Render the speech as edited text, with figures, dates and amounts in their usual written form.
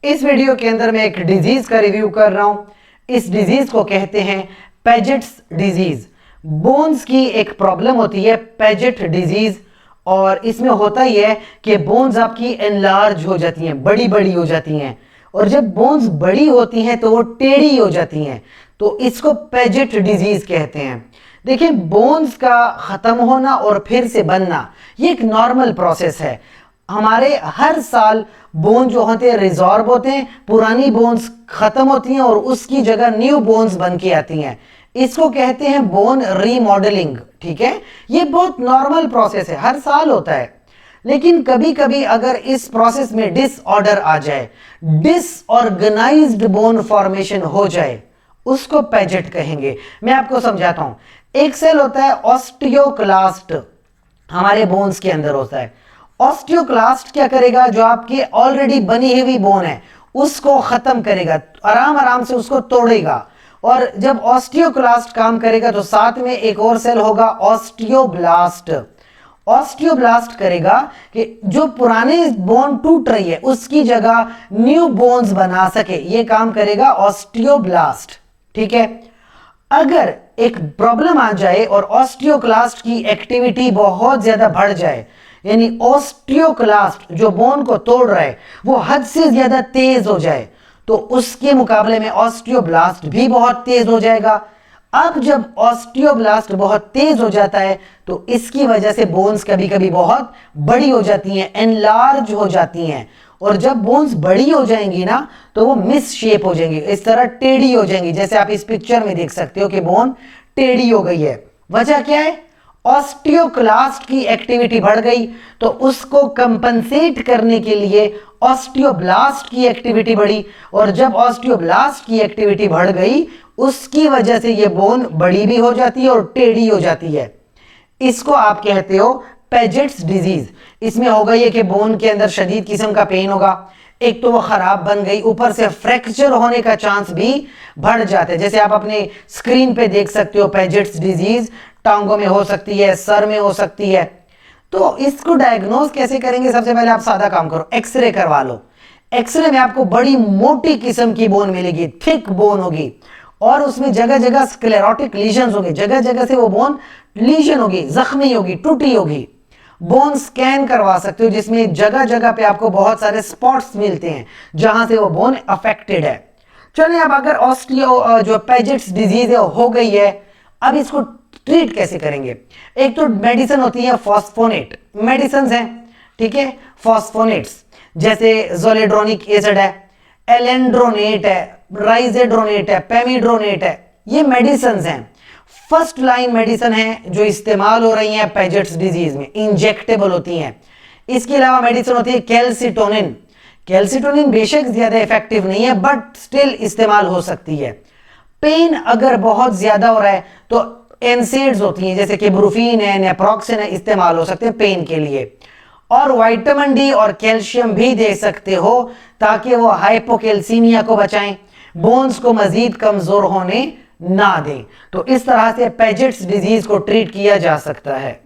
इस वीडियो के अंदर मैं एक डिजीज का रिव्यू कर रहा हूं। इस डिजीज को कहते हैं पेजेट्स डिजीज। बोन्स की एक प्रॉब्लम होती है पेजेट डिजीज, और इसमें होता ही है कि बोन्स आपकी एनलार्ज हो जाती हैं, बड़ी बड़ी हो जाती हैं, और जब बोन्स बड़ी होती हैं तो वो टेढ़ी हो जाती हैं, तो इसको पेजेट डिजीज कहते हैं। देखिए, बोन्स का खत्म होना और फिर से बनना ये एक नॉर्मल प्रोसेस है। हमारे हर साल बोन जो होते हैं रिजॉर्व होते हैं, पुरानी बोन्स खत्म होती हैं और उसकी जगह न्यू बोन्स बन के आती हैं। इसको कहते हैं बोन रीमॉडलिंग। ठीक है, ये बहुत नॉर्मल प्रोसेस है, हर साल होता है। लेकिन कभी कभी अगर इस प्रोसेस में डिसऑर्डर आ जाए, डिसऑर्गेनाइज्ड बोन फॉर्मेशन हो जाए, उसको पेजेट कहेंगे। मैं आपको समझाता हूं। एक सेल होता है ऑस्टियोक्लास्ट, हमारे बोन्स के अंदर होता है। ऑस्टियोक्लास्ट क्या करेगा, जो आपकी ऑलरेडी बनी हुई बोन है उसको खत्म करेगा, आराम आराम से उसको तोड़ेगा। और जब ऑस्टियोक्लास्ट काम करेगा तो साथ में एक और सेल होगा ऑस्टियोब्लास्ट। ऑस्टियोब्लास्ट करेगा कि जो पुराने बोन टूट रही है उसकी जगह न्यू बोन्स बना सके, ये काम करेगा ऑस्टियोब्लास्ट। ठीक है, अगर एक प्रॉब्लम आ जाए और ऑस्टियोक्लास्ट की एक्टिविटी बहुत ज्यादा बढ़ जाए, यानी ऑस्टियोक्लास्ट जो बोन को तोड़ रहा है वो हद से ज्यादा तेज हो जाए, तो उसके मुकाबले में ऑस्टियोब्लास्ट भी बहुत तेज हो जाएगा। अब जब ऑस्टियोब्लास्ट बहुत तेज हो जाता है तो इसकी वजह से बोन्स कभी कभी बहुत बड़ी हो जाती हैं, एनलार्ज हो जाती हैं। और जब बोन्स बड़ी हो जाएंगी ना तो वो मिस शेप हो जाएंगी, इस तरह टेढ़ी हो जाएंगी, जैसे आप इस पिक्चर में देख सकते हो कि बोन टेढ़ी हो गई है। वजह क्या है? ऑस्टियोक्लास्ट की एक्टिविटी बढ़ गई, तो उसको कंपनसेट करने के लिए ऑस्टियोब्लास्ट की एक्टिविटी बढ़ी, और जब ऑस्टियोब्लास्ट की एक्टिविटी बढ़ गई उसकी वजह से ये बोन बड़ी भी हो जाती है और टेढ़ी हो जाती है। इसको आप कहते हो पेजेट्स डिजीज। इसमें होगा ये कि बोन के अंदर शदीद किस्म का पेन होगा, एक तो वो खराब बन गई, ऊपर से फ्रैक्चर होने का चांस भी बढ़ जाता है। जैसे आप अपने स्क्रीन पे देख सकते हो, पेजेट्स डिजीज टांगों में हो सकती है, सर में हो सकती है। तो इसको डायग्नोज कैसे करेंगे? सबसे पहले आप सादा काम करो, एक्सरे करवा लो। एक्सरे में आपको बड़ी मोटी किस्म की बोन मिलेगी, थिक बोन होगी, और उसमें जगह जगह स्क्लेरोटिक लीजन्स होंगे, जगह जगह से वो बोन लीजन होगी, जख्मी होगी, टूटी होगी। बोन स्कैन करवा सकते हो जिसमें जगह जगह पे आपको बहुत सारे स्पॉट्स मिलते हैं जहां से वो बोन अफेक्टेड है। चलिए, अब अगर ऑस्टियो जो पेजेट्स डिजीज है हो गई है, अब इसको ट्रीट कैसे करेंगे? एक तो मेडिसिन होती है फॉस्फोनेट, मेडिसिन है, ठीक है, फॉस्फोनेट्स, जैसे जोलेड्रोनिक एसिड है, एलेंड्रोनेट है, राइजेड्रोनेट है, पेमिड्रोनेट है, ये मेडिसिन हैं। फर्स्ट लाइन मेडिसिन है जो इस्तेमाल हो रही हैं पेजेट्स डिजीज में, इंजेक्टेबल होती हैं। इसके अलावा मेडिसिन होती है कैल्सिटोनिन। कैल्सिटोनिन बेशक ज्यादा इफेक्टिव नहीं है बट स्टिल इस्तेमाल हो सकती है। पेन अगर बहुत ज्यादा हो रहा है तो एनसेड्स होती हैं, जैसे कि ब्रूफीन है, नेप्रोक्सिन है, इस्तेमाल हो सकते हैं पेन के लिए। और विटामिन डी और कैल्शियम भी दे सकते हो ताकि वो हाइपोकैल्सीमिया को बचाएं, बोन्स को मजीद कमजोर होने ना दें। तो इस तरह से पेजेट्स डिजीज को ट्रीट किया जा सकता है।